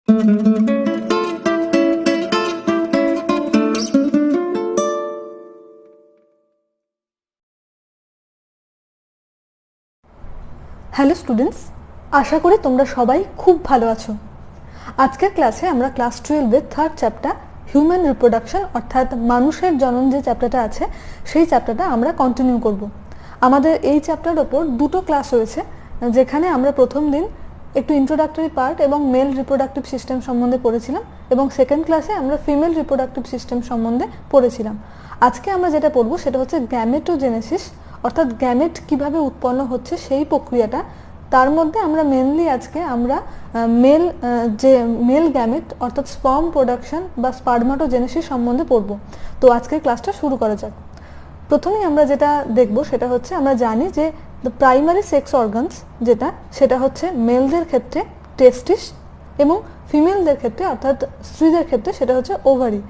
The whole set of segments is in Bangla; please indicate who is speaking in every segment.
Speaker 1: হ্যালো স্টুডেন্টস, আশা করি তোমরা সবাই খুব ভালো আছো। আজকের ক্লাসে আমরা ক্লাস 12-এর থার্ড চ্যাপ্টার হিউম্যান রিপ্রোডাকশন অর্থাৎ মানুষের জনন যে চ্যাপ্টারটা আছে সেই চ্যাপ্টারটা আমরা কন্টিনিউ করব। আমাদের এই চ্যাপ্টারের ওপর দুটো ক্লাস রয়েছে, যেখানে আমরা প্রথম দিন একটু ইন্ট্রোডাক্টরি পার্ট এবং মেল রিপ্রোডাক্টিভ সিস্টেম সম্বন্ধে পড়েছিলাম এবং সেকেন্ড ক্লাসে আমরা ফিমেল রিপ্রোডাক্টিভ সিস্টেম সম্বন্ধে পড়েছিলাম। আজকে আমরা যেটা পড়বো সেটা হচ্ছে গ্যামেটোজেনেসিস, অর্থাৎ গ্যামেট কিভাবে উৎপন্ন হচ্ছে সেই প্রক্রিয়াটা। তার মধ্যে আমরা মেনলি আজকে আমরা মেল গ্যামেট অর্থাৎ স্পার্ম প্রোডাকশন বা স্পার্মাটোজেনেসিস সম্বন্ধে পড়বো। তো আজকের ক্লাসটা শুরু করা যাক। প্রথমেই আমরা যেটা দেখব সেটা হচ্ছে, আমরা জানি যে দ্য প্রাইমারি সেক্স অর্গানস সেটা হচ্ছে মেলদের ক্ষেত্রে টেস্টিস এবং ফিমেলদের ক্ষেত্রে অর্থাৎ স্ত্রীদের ক্ষেত্রে সেটা হচ্ছে ওভারি।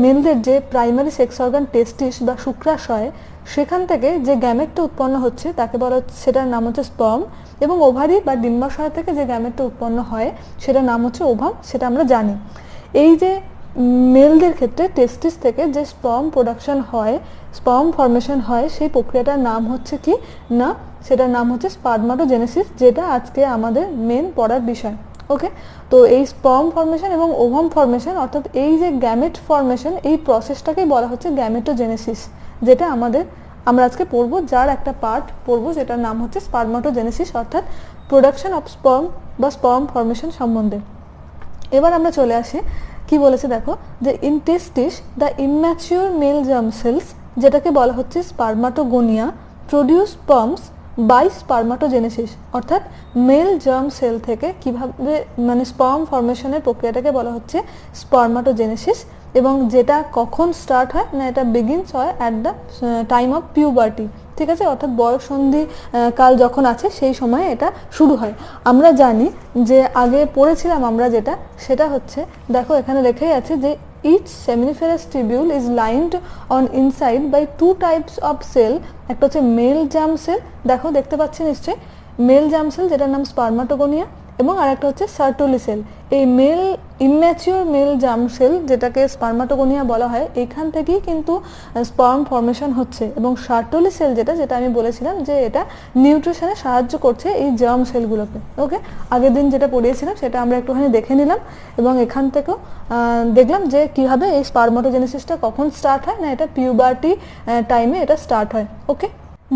Speaker 1: মেলদের যে প্রাইমারি সেক্স অর্গান টেস্টিস বা শুক্রাশয়, সেখান থেকে যে গ্যামেটটা উৎপন্ন হচ্ছে তাকে বলা হচ্ছে, সেটার নাম হচ্ছে স্পার্ম, এবং ওভারি বা ডিম্বাশয় থেকে যে গ্যামেটটা উৎপন্ন হয় সেটার নাম হচ্ছে ওভাম, সেটা আমরা জানি। এই যে মেলদের ক্ষেত্রে টেস্টিস থেকে যে স্পার্ম প্রোডাকশন হয়, স্পার্ম ফর্মেশন হয়, সেই প্রক্রিয়াটার নাম হচ্ছে কি না, সেটার নাম হচ্ছে স্পার্মাটোজেনেসিস, যেটা আজকে আমাদের মেন পড়ার বিষয়। ওকে, তো এই স্পার্ম ফর্মেশন এবং ওভাম ফর্মেশন অর্থাৎ এই যে গ্যামেট ফর্মেশন, এই প্রসেসটাকেই বলা হচ্ছে গ্যামেটোজেনেসিস, যেটা আমরা আজকে পড়বো, যার একটা পার্ট পড়বো যেটার নাম হচ্ছে স্পার্মাটোজেনেসিস অর্থাৎ প্রোডাকশন অফ স্পার্ম বা স্পার্ম ফর্মেশন সম্বন্ধে। এবার আমরা চলে আসি, কি বলেছে দেখো, যে in testis the immature male germ cells, যেটাকে বলা হচ্ছে spermatogonia, produce sperms by spermatogenesis, অর্থাৎ মেল জার্ম সেল থেকে কিভাবে মানে স্পার্ম ফর্মেশনের প্রক্রিয়াটাকে বলা হচ্ছে স্পার্মাটোজেনেসিস। এবং যেটা কখন স্টার্ট হয় না, এটা বিগিনস হয় at the time of puberty, ঠিক আছে, অর্থাৎ বয়ঃসন্ধি কাল যখন আছে সেই সময়ে এটা শুরু হয়। আমরা জানি যে আগে পড়েছিলাম আমরা সেটা হচ্ছে, দেখো এখানে লেখাই আছে যে each seminiferous tubule is lined on inside by two types of cell, একটা হচ্ছে মেল জার্ম সেল, দেখতে পাচ্ছি নিশ্চয়ই, মেল জার্ম সেল যেটার নাম স্পার্মাটোগোনিয়া, এবং আরেকটা হচ্ছে সার্টোলি সেল। এই ইম্যাচিওর মেল জার্ম সেল, যেটাকে স্পার্মাটোগোনিয়া বলা হয়, এখান থেকেই কিন্তু স্পার্ম ফর্মেশন হচ্ছে। এবং সার্টোলি সেল যেটা আমি বলেছিলাম যে এটা নিউট্রিশনে সাহায্য করছে এই জার্ম সেলগুলোকে। ওকে, আগের দিন যেটা পড়িয়েছিলাম সেটা আমরা একটুখানি দেখে নিলাম, এবং এখান থেকেও দেখলাম যে কিভাবে এই স্পার্মাটোজেনেসিসটা কখন স্টার্ট হয় না, এটা পিউবার্টি টাইমে এটা স্টার্ট হয়। ওকে,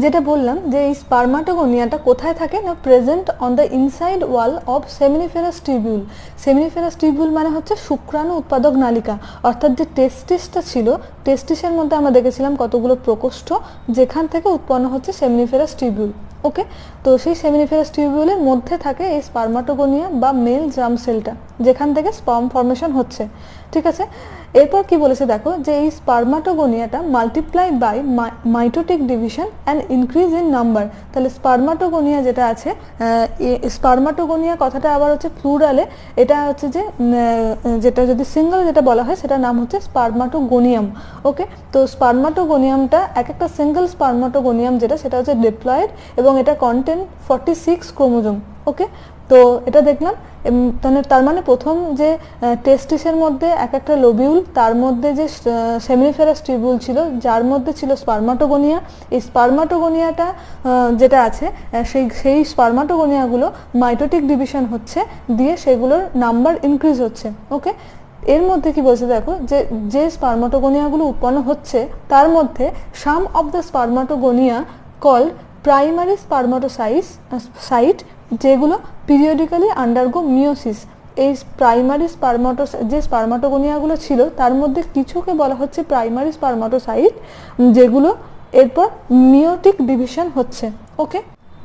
Speaker 1: যেটা বললাম যে এই স্পার্মাটোগোনিয়াটা কোথায় থাকে না, present on the inside wall of seminiferous tubule. Seminiferous tubule মানে হচ্ছে শুক্রাণু উৎপাদক নালিকা, অর্থাৎ যে টেস্টিসটা ছিল, টেস্টিসের মধ্যে আমরা দেখেছিলাম কতগুলো প্রকোষ্ঠ, যেখান থেকে উৎপন্ন হচ্ছে সেমিনিফেরাস টিউবিউল। ওকে, তো সেই সেমিনিফেরাস টিউবিউলের মধ্যে থাকে এই স্পার্মাটোগোনিয়া বা মেল জার্ম সেলটা, যেখান থেকে স্পার্ম ফর্মেশন হচ্ছে। ঠিক আছে, এরপর কি বলেছে দেখো, যে এই স্পার্মাটোগোনিয়াটা multiply by mitotic division and increase in number. তাহলে স্পার্মাটোগোনিয়া যেটা আছে, স্পার্মাটোগোনিয়া কথাটা আবার হচ্ছে প্লুরালে, এটা হচ্ছে যে যেটা যদি সিঙ্গেল যেটা বলা হয় সেটার নাম হচ্ছে স্পার্মাটোগোনিয়াম। ওকে, তো স্পার্মাটোগোনিয়ামটা একটা সিঙ্গেল স্পার্মাটোগোনিয়াম সেটা হচ্ছে ডিপ্লয়েড, এবং এটা কন্টেন 46 ক্রোমোজোম। ওকে, তো এটা দেখলাম, তার মানে প্রথম যে টেস্টিসের মধ্যে একটা লোবিউল, তার মধ্যে যে সেমিনিফেরাস টিউবিউল ছিল যার মধ্যে ছিল স্পার্মাটোগোনিয়া। এই স্পার্মাটোগোনিয়াটা যেটা আছে, সেই স্পার্মাটোগোনিয়াগুলো মাইটোটিক ডিভিশন হচ্ছে, দিয়ে সেগুলোর নাম্বার ইনক্রিজ হচ্ছে। ওকে, এর মধ্যে কি বলছে দেখো, যে স্পার্মাটোগোনিয়াগুলো উৎপন্ন হচ্ছে তার মধ্যে some of the spermatogonia called primary spermatocyte, যেগুলো পিরিয়ডিক্যালি আন্ডারগো মিওসিস। এই প্রাইমারি যে স্পার্মাটোগোনিয়াগুলো ছিল তার মধ্যে কিছুকে বলা হচ্ছে প্রাইমারি স্পার্মাটোসাইট, যেগুলো এরপর মিওটিক ডিভিশন হচ্ছে। ওকে,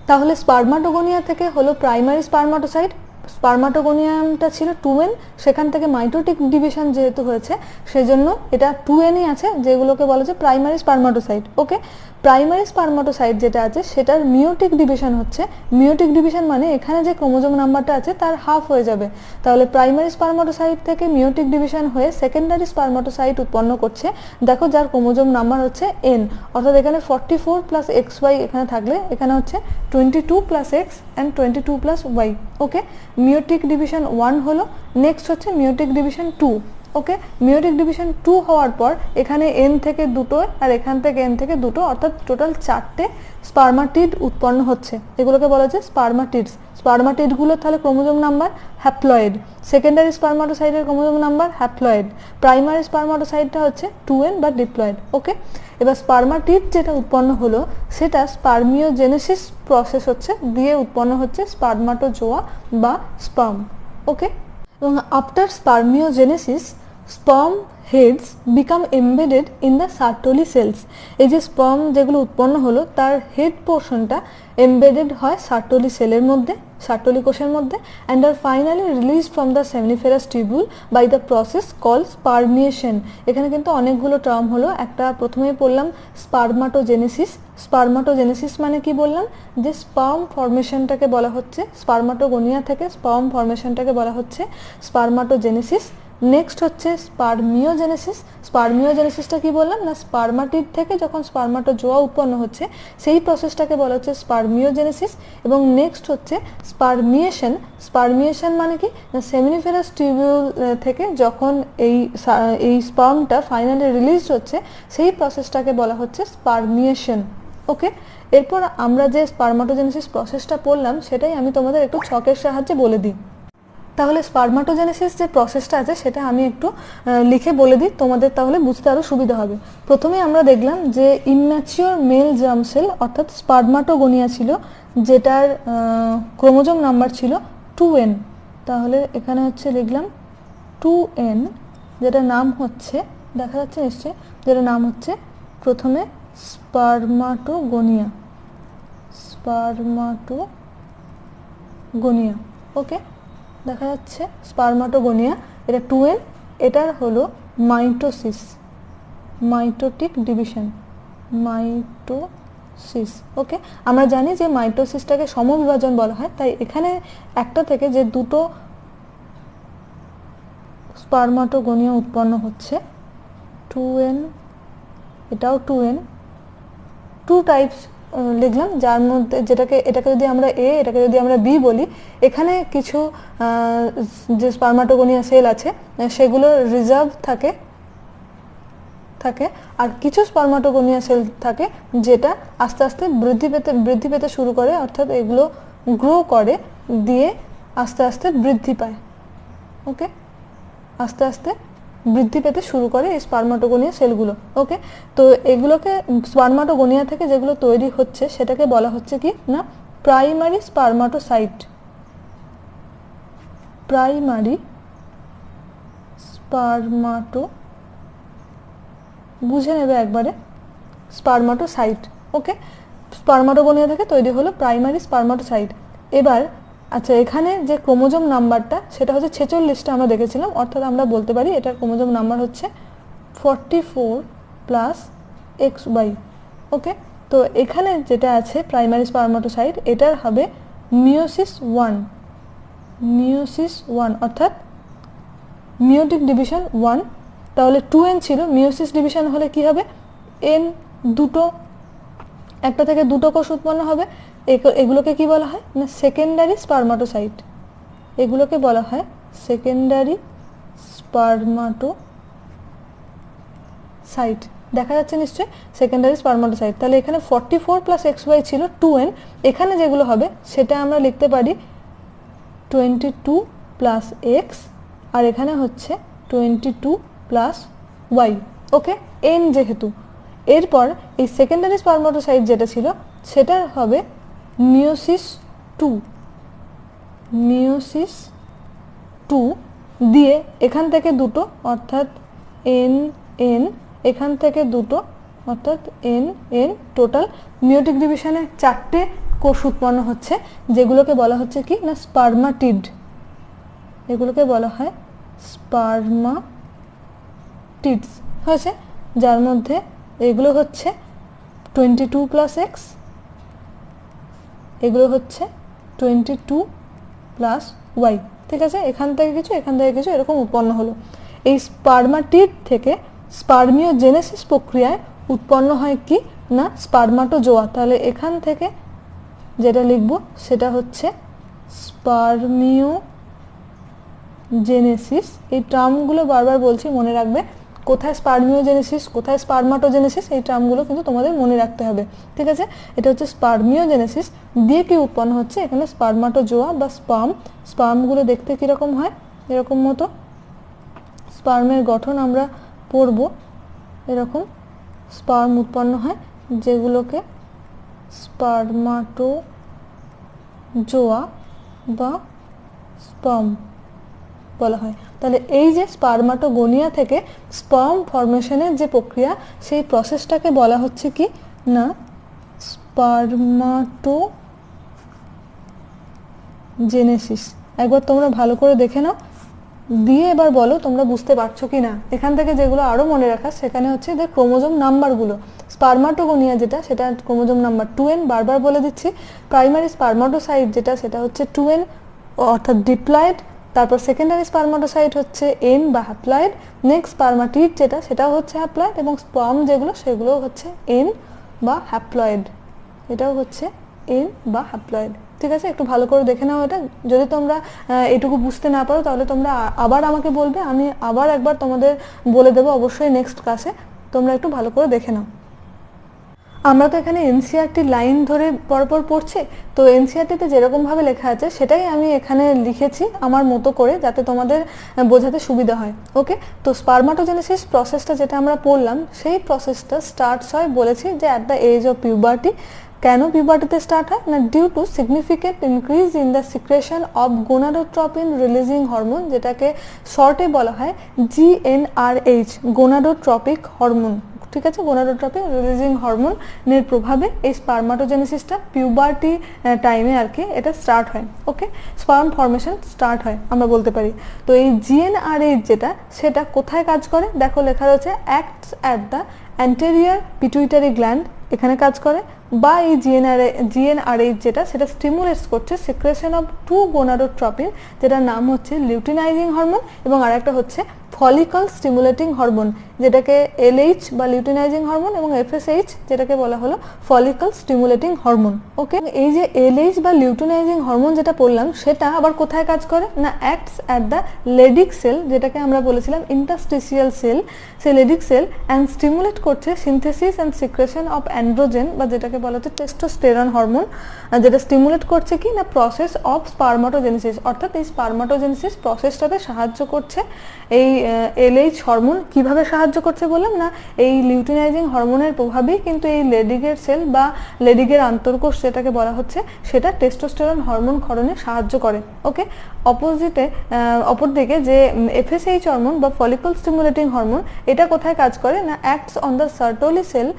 Speaker 1: তাহলে স্পার্মাটোগোনিয়া থেকে হলো প্রাইমারি স্পার্মাটোসাইট, স্পার্মাটোগোনিয়ামটা ছিল 2n, সেখান থেকে মাইটোটিক ডিভিশন যেহেতু হয়েছে সেজন্য এটা 2nই আছে, যেগুলোকে বলা যায় প্রাইমারি স্পার্মাটোসাইট। ওকে, প্রাইমারি স্পার্মাটোসাইট যেটা আছে সেটার মিওটিক ডিভিশন হচ্ছে, মিওটিক ডিভিশন মানে এখানে যে ক্রোমোজোম নাম্বারটা আছে তার হাফ হয়ে যাবে। তাহলে প্রাইমারি স্পার্মাটোসাইট থেকে মিওটিক ডিভিশন হয়ে সেকেন্ডারি স্পার্মাটোসাইট উৎপন্ন করছে, দেখো, যার ক্রোমোজোম নাম্বার হচ্ছে n, অর্থাৎ এখানে 44 + XY এখানে থাকলে এখানে হচ্ছে 22 + X and 22 plus Y. Okay, meiotic division 1 হলো, নেক্সট হচ্ছে মিওটিক ডিভিশন 2। ওকে, মিওটিক ডিভিশন 2 হওয়ার পর এখানে এন থেকে দুটো আর এখান থেকে এন থেকে দুটো, অর্থাৎ টোটাল 4টে স্পার্মাটিড উৎপন্ন হচ্ছে। এগুলোকে বলা যায় স্পার্মাটিডস। স্পার্মাটিডগুলো তাহলে ক্রোমোজোম নাম্বার হ্যাপ্লয়েড, সেকেন্ডারি স্পার্মাটোসাইটের ক্রোমোজোম নাম্বার হ্যাপ্লয়েড, প্রাইমারি স্পার্মাটোসাইটটা হচ্ছে 2n বা ডিপ্লয়েড। ওকে, এবার স্পার্মাটিড যেটা উৎপন্ন হলো সেটা স্পার্মিওজেনেসিস প্রসেস হচ্ছে, দিয়ে উৎপন্ন হচ্ছে স্পার্মাটোজোয়া বা স্পার্ম। ওকে, এবং after spermiogenesis sperm heads become embedded in the Sertoli cells. এই যে স্পার্ম যেগুলো উৎপন্ন হলো তার হেড পোর্শনটা এমবেডেড হয় সার্টোলি সেলের মধ্যে, সার্টোলি কোষের মধ্যে, অ্যান্ড আর finally release from the seminiferous tubule by the process call spermiation. এখানে কিন্তু অনেকগুলো টার্ম হলো, একটা প্রথমেই পড়লাম স্পার্মাটোজেনেসিস। স্পার্মাটোজেনেসিস মানে কি বললাম, যে স্পার্ম ফর্মেশনটাকে বলা হচ্ছে, স্পার্মাটোগোনিয়া থেকে স্পার্ম ফর্মেশনটাকে বলা হচ্ছে স্পার্মাটোজেনেসিস। নেক্সট হচ্ছে স্পার্মিওজেনেসিস। স্পার্মিওজেনেসিসটা কি বললাম না, স্পার্মাটিড থেকে যখন স্পার্মাটোজোয়া উৎপন্ন হচ্ছে সেই প্রসেসটাকে বলা হচ্ছে স্পার্মিওজেনেসিস। এবং নেক্সট হচ্ছে স্পার্মিয়েশন। স্পার্মিয়েশন মানে কি না, সেমিনিফেরাস টিউবিউল থেকে যখন এই স্পার্মটা ফাইনালি রিলিজ হচ্ছে সেই প্রসেসটাকে বলা হচ্ছে স্পার্মিয়েশন। ওকে, এরপর আমরা যে স্পার্মাটোজেনেসিস প্রসেসটা পড়লাম সেটাই আমি তোমাদের একটু ছকের সাহায্যে বলে দিই। তাহলে স্পার্মাটোজেনেসিস যে প্রসেসটা আছে সেটা আমি একটু লিখে বলে দিই, তোমাদের তাহলে বুঝতে আরও সুবিধা হবে। প্রথমে আমরা দেখলাম যে ইনম্যাচিওর মেল জার্ম সেল অর্থাৎ স্পার্মাটোগোনিয়া ছিল, যেটার ক্রোমোজোম নাম্বার ছিল 2n। তাহলে এখানে হচ্ছে লিখলাম 2n, যেটার নাম হচ্ছে, দেখা যাচ্ছে নিশ্চয়ই, যেটার নাম হচ্ছে প্রথমে স্পার্মাটোগোনিয়া। স্পার্মাটোগোনিয়া, ওকে, দেখা যাচ্ছে স্পার্মাটোগোনিয়া, এটা 2n। এটার হলো মাইটোসিস, মাইটোটিক ডিভিশন, মাইটোসিস। ওকে, আমরা জানি যে মাইটোসিসটাকে সমবিভাজন বলা হয়, তাই এখানে একটা থেকে যে দুটো স্পার্মাটোগোনিয়া উৎপন্ন হচ্ছে 2n, এটাও 2n, 2 টাইপস লিখলাম, যার মধ্যে এটাকে যদি আমরা এ, এটাকে যদি আমরা বি বলি, এখানে কিছু যে স্পার্মাটোগোনিয়া সেল আছে সেগুলো রিজার্ভ থাকে, আর কিছু স্পার্মাটোগোনিয়া সেল থাকে যেটা আস্তে আস্তে বৃদ্ধি পেতে শুরু করে, অর্থাৎ এগুলো গ্রো করে দিয়ে আস্তে আস্তে বৃদ্ধি পায়। ওকে, আস্তে আস্তে বৃদ্ধি পেতে শুরু করে এই স্পার্মাটোগোনিয়া সেলগুলো। ওকে, তো এগুলোকে স্পার্মাটোগোনিয়া থেকে যেগুলো তৈরি হচ্ছে সেটাকে বলা হচ্ছে কি না, প্রাইমারি স্পার্মাটোসাইট। প্রাইমারি স্পার্মাটো, বুঝে নেবে একবারে, স্পার্মাটোসাইট। ওকে, স্পার্মাটোগোনিয়া থেকে তৈরি হলো প্রাইমারি স্পার্মাটোসাইট। এবার আচ্ছা, এখানে যে ক্রোমোজোম নাম্বারটা সেটা হচ্ছে 46টা আমরা দেখেছিলাম, অর্থাৎ আমরা বলতে পারি এটার ক্রোমোজোম নাম্বার হচ্ছে 44 প্লাস XY। ওকে, তো এখানে যেটা আছে প্রাইমারি স্পার্মাটোসাইট, এটার হবে মিওসিস 1, মিওসিস 1, অর্থাৎ মিওটিক ডিভিশন 1। তাহলে 2n ছিল, মিওসিস ডিভিশন হলে কি হবে, n দুটো, একটা থেকে দুটো কোষ উৎপন্ন হবে। এগুলোকে কি বলা হয় না, সেকেন্ডারি স্পার্মাটোসাইট। এগুলোকে বলা হয় সেকেন্ডারি স্পার্মাটোসাইট। দেখা যাচ্ছে নিশ্চয়ই, সেকেন্ডারি স্পার্মাটোসাইট। তাহলে এখানে 44 প্লাস XY ছিল 2n, এখানে যেগুলো হবে সেটা আমরা লিখতে পারি 22 প্লাস X, আর এখানে হচ্ছে 22 প্লাস Y। ওকে, n যেহেতু। এরপর এই সেকেন্ডারি স্পার্মাটোসাইট যেটা ছিল সেটার হবে মিওসিস 2, মিওসিস 2 দিয়ে এখান থেকে দুটো অর্থাৎ n, এখান থেকে দুটো অর্থাৎ n, টোটাল মিওটিক ডিভিশনে 4টে কোষ উৎপন্ন হচ্ছে, যেগুলোকে বলা হচ্ছে কি না স্পার্মাটিড। এগুলোকে বলা হয় স্পার্মাটিডস হয়েছে, যার মধ্যে এগুলো হচ্ছে 22 প্লাস X, এগুলো হচ্ছে 22 প্লাস Y। ঠিক আছে, এখান থেকে কিছু, এখান থেকে কিছু, এরকম উৎপন্ন হলো। এই স্পার্মাটিড থেকে স্পার্মিওজেনেসিস প্রক্রিয়ায় উৎপন্ন হয় কি না স্পার্মাটোজোয়া। তাহলে এখান থেকে যেটা লিখবো সেটা হচ্ছে স্পারমিওজেনেসিস। এই টার্মগুলো বারবার বলছি, মনে রাখবে। কোথায় স্পারমিওজেনেসিস, কোথায় স্পারমাটোজেনেসিস, এই টার্মগুলো কিন্তু তোমাদের মনে রাখতে হবে, ঠিক আছে। এটা হচ্ছে স্পারমিওজেনেসিস দিয়ে কি উৎপন্ন হচ্ছে, এখানে স্পারমাটোজোয়া বা স্পার্মগুলো দেখতে কীরকম হয়, এরকম মতো। স্পার্মের গঠন আমরা পড়ব, এরকম স্পার্ম উৎপন্ন হয় যেগুলোকে স্পারমাটোজোয়া বা স্পার্ম বলা হয়। তাহলে এই যে স্পারমাটোগোনিয়া থেকে স্পার্ম ফরমেশনের যে প্রক্রিয়া, সেই প্রসেসটাকে বলা হচ্ছে কি না স্পারমাটোজেনেসিস। একবার তোমরা ভালো করে দেখে নাও, দিয়ে এবার বলো তোমরা বুঝতে পারছো কি না। এখান থেকে যেগুলো আরও মনে রাখা, সেখানে হচ্ছে যে ক্রোমোজোম নাম্বারগুলো। স্পারমাটোগোনিয়া যেটা, সেটা ক্রোমোজোম নাম্বার 2n, বারবার বলে দিচ্ছি। প্রাইমারি স্পারমাটোসাইট যেটা, সেটা হচ্ছে 2n অর্থাৎ ডিপ্লয়েড। তারপর সেকেন্ডারি স্পারমাটোসাইট হচ্ছে n বা হ্যাপ্লয়েড। নেক্সট স্পারমাটিড যেটা, সেটাও হচ্ছে হ্যাপ্লয়েড। এবং স্পার্ম যেগুলো, সেগুলোও হচ্ছে n বা হ্যাপ্লয়েড, এটাও হচ্ছে n বা হ্যাপ্লয়েড, ঠিক আছে। একটু ভালো করে দেখে নাও এটা। যদি তোমরা এটুকু বুঝতে না পারো, তাহলে তোমরা আবার আমাকে বলবে, আমি আবার একবার তোমাদের বলে দেবো অবশ্যই নেক্সট ক্লাসে। তোমরা একটু ভালো করে দেখে নাও। আমরা তো এখানে এনসিইআরটি লাইন ধরে পরপর পড়ছি, তো এনসিইআরটিতে যেরকমভাবে লেখা আছে সেটাই আমি এখানে লিখেছি আমার মতো করে, যাতে তোমাদের বোঝাতে সুবিধা হয়। ওকে, তো স্পারমাটোজেনেসিস প্রসেসটা যেটা আমরা পড়লাম, সেই প্রসেসটা স্টার্টস হয় বলেছি যে at the age of puberty. কেন পিউবার্টিতে স্টার্ট হয় না, due to significant increase in the secretion of gonadotropin releasing hormone, যেটাকে শর্টে বলা হয় GnRH, গোনাডোট্রপিক হরমোন, ঠিক আছে। গোনাডোট্রপিন রিলিজিং হরমোনের প্রভাবে এই স্পারমাটোজেনেসিসটা পিউবার্টি টাইমে আর কি এটা স্টার্ট হয়। ওকে, স্পার্ম ফর্মেশন স্টার্ট হয় আমরা বলতে পারি। তো এই GnRH যেটা, সেটা কোথায় কাজ করে, দেখো লেখা রয়েছে acts at the anterior pituitary gland, এখানে কাজ করে। বা এই GnRH যেটা, সেটা স্টিমুলেটস করছে সিক্রেশন অফ 2 গোনাডোট্রপিন, যেটার নাম হচ্ছে লিউটিনাইজিং হরমোন, এবং আরেকটা হচ্ছে ফলিকল স্টিমুলেটিং হরমোন, যেটাকে LH বা লিউটিনাইজিং হরমোন, এবং FSH যেটাকে বলা হলো ফলিকল স্টিমুলেটিং হরমোন। ওকে, এই যে LH বা লিউটিনাইজিং হরমোন যেটা বললাম, সেটা আবার কোথায় কাজ করে না acts at the Leydig cell, যেটাকে আমরা বলেছিলাম ইন্টারস্টিসিয়াল সেল, সেই লেডিক সেল, অ্যান্ড স্টিমুলেট করছে synthesis and secretion of androgen, বা যেটাকে বলা হচ্ছে টেস্টোস্টেরন হরমোন, যেটা স্টিমুলেট করছে কি না প্রসেস অফ স্পারমাটোজেনেসিস, অর্থাৎ এই স্পারমাটোজেনেসিস প্রসেসটাতে সাহায্য করছে এই LH হরমোন। কিভাবে সাহায্য করছে বললাম না, এই লিউটিনাইজিং হরমোনের প্রভাবেই কিন্তু এই লেডিগের সেল বা লেডিগের আন্তর্কোষ যেটাকে বলা হচ্ছে, সেটা টেস্টোস্টেরন হরমোন ক্ষরণে সাহায্য করে। ওকে, অপরদিকে যে FSH হরমোন বা ফলিকল স্টিমুলেটিং হরমোন, এটা কোথায় কাজ করে না acts on the Sertoli sell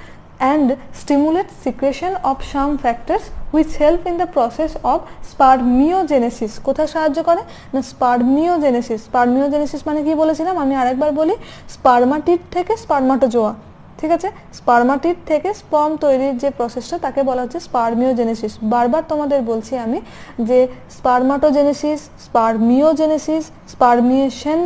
Speaker 1: and stimulates secretion of some factors which help in the process of spermiogenesis। কোথায় সাহায্য করে না স্পারমিওজেনেসিস। স্পারমিওজেনেসিস মানে কি বলেছিলাম আমি আরেকবার বলি, স্পারমাটিড থেকে স্পারমাটোজোয়া, ঠিক আছে। স্পারমাটিড থেকে স্পার্ম তৈরির যে প্রসেসটা, তাকে বলা হচ্ছে স্পারমিওজেনেসিস। বারবার তোমাদের বলছি আমি যে স্পারমাটোজেনেসিস, স্পারমিওজেনেসিস, স্পারমিয়েশন,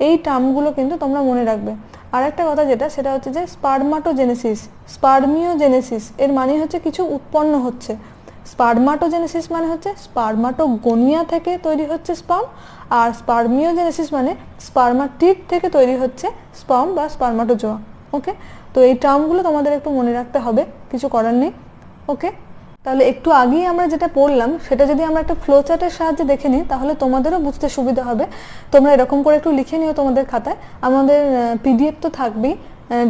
Speaker 1: এই টার্মগুলো কিন্তু তোমরা মনে রাখবে। আর একটা কথা যেটা, সেটা হচ্ছে যে স্পারমাটোজেনেসিস, স্পারমিওজেনেসিস এর মানে হচ্ছে কিছু উৎপন্ন হচ্ছে। স্পারমাটোজেনেসিস মানে হচ্ছে স্পারমাটোগোনিয়া থেকে তৈরি হচ্ছে স্পার্ম, আর স্পারমিওজেনেসিস মানে স্পারমাটিড থেকে তৈরি হচ্ছে স্পার্ম বা স্পারমাটোজোয়া। ওকে, তো এই টার্মগুলো তোমাদের একটু মনে রাখতে হবে, কিছু করার নেই। ওকে, তাহলে একটু আগেই আমরা যেটা পড়লাম, সেটা যদি আমরা একটা ফ্লো চার্টের সাহায্যে দেখে নিই, তাহলে তোমাদেরও বুঝতে সুবিধা হবে। তোমরা এরকম করে একটু লিখে নিও তোমাদের খাতায়। আমাদের PDF তো থাকবেই,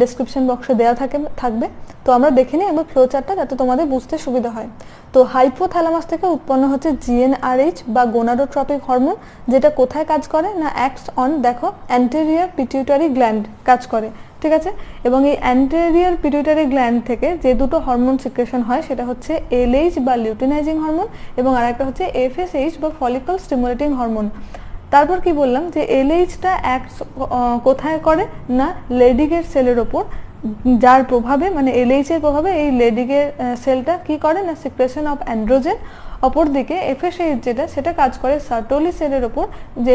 Speaker 1: ডেসক্রিপশন বক্সে দেওয়া থাকবে। তো আমরা দেখে নিই একবার ফ্লো চার্টটা, যাতে তোমাদের বুঝতে সুবিধা হয়। তো হাইপোথ্যালামাস থেকে উৎপন্ন হচ্ছে GnRH বা গোনাডোট্রপিক হরমোন, যেটা কোথায় কাজ করে না অ্যাক্টস অন, দেখো অ্যান্টেরিয়র পিটিউটারি গ্ল্যান্ড কাজ করে, ঠিক আছে। এবং এই অ্যান্টেরিয়র পিটুইটারি গ্ল্যান্ড থেকে যে দুটো হরমোন সিক্রেশন হয়, সেটা হচ্ছে LH বা লিউটিনাইজিং হরমোন, এবং আরেকটা হচ্ছে FSH বা ফলিকল স্টিমুলেটিং হরমোন। তারপর কি বললাম যে LHটা অ্যাক্ট কোথায় করে না লেডিগের সেলের ওপর, যার প্রভাবে মানে LH এর প্রভাবে এই লেডিগের সেলটা কি করে না সিক্রেশন অফ অ্যান্ড্রোজেন অপরদিকে FSH যেটা সেটা কাজ করে সার্টোলি সেলের ওপর,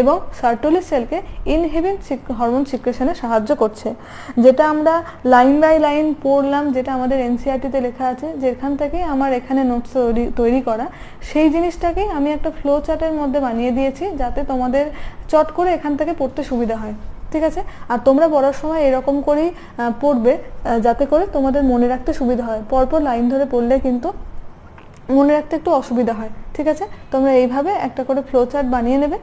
Speaker 1: এবং সার্টোলি সেলকে ইনহিবিন হরমোন সিক্রেশনে সাহায্য করছে, যেটা আমরা লাইন বাই লাইন পড়লাম, যেটা আমাদের NCERT-তে লেখা আছে, যেখান থেকে আমার এখানে নোটস তৈরি করা, সেই জিনিসটাকেই আমি একটা ফ্লো চার্টের মধ্যে বানিয়ে দিয়েছি, যাতে তোমাদের চট করে এখান থেকে পড়তে সুবিধা হয়। ঠিক আছে? আর তোমরা পড়ার সময় এরকম করেই পড়বে, যাতে করে তোমাদের মনে রাখতে সুবিধা হয়। পরপর লাইন ধরে পড়লে কিন্তু মনে রাখতে একটু অসুবিধা হয়। ঠিক আছে? তোমরা এইভাবে একটা করে ফ্লো চার্ট বানিয়ে নেবে,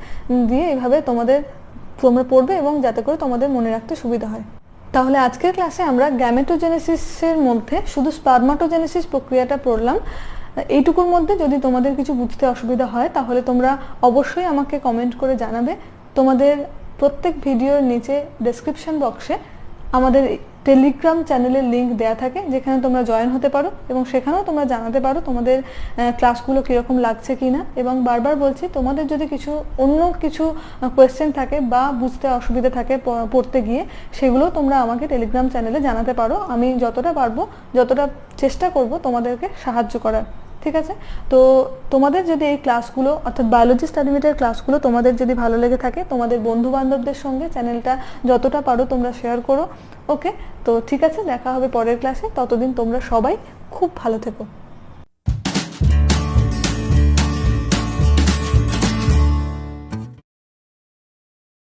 Speaker 1: দিয়ে এইভাবে তোমরা পড়বে, এবং যাতে করে তোমাদের মনে রাখতে সুবিধা হয়। তাহলে আজকের ক্লাসে আমরা গ্যামেটোজেনেসিসের মধ্যে শুধু স্পার্মাটোজেনেসিস প্রক্রিয়াটা পড়লাম। এইটুকুর মধ্যে যদি তোমাদের কিছু বুঝতে অসুবিধা হয় তাহলে তোমরা অবশ্যই আমাকে কমেন্ট করে জানাবে। তোমাদের প্রত্যেক ভিডিওর নিচে ডেসক্রিপশন বক্সে আমাদের টেলিগ্রাম চ্যানেলের লিঙ্ক দেয়া থাকে, যেখানে তোমরা জয়েন হতে পারো, এবং সেখানেও তোমরা জানাতে পারো তোমাদের ক্লাসগুলো কীরকম লাগছে কি না। এবং বারবার বলছি, তোমাদের যদি অন্য কিছু কোয়েশ্চেন থাকে বা বুঝতে অসুবিধা থাকে পড়তে গিয়ে, সেগুলো তোমরা আমাকে টেলিগ্রাম চ্যানেলে জানাতে পারো। আমি যতটা পারবো, যতটা চেষ্টা করব তোমাদেরকে সাহায্য করার। ঠিক আছে? তো তোমাদের যদি এই ক্লাসগুলো, অর্থাৎ বায়োলজি স্টাডি মেটের ক্লাসগুলো তোমাদের যদি ভালো লেগে থাকে, তোমাদের বন্ধু বান্ধবদের সঙ্গে চ্যানেলটা যতটা পারো তোমরা শেয়ার করো। ওকে, তো ঠিক আছে, দেখা হবে পরের ক্লাসে। ততদিন তোমরা সবাই খুব ভালো থেকো।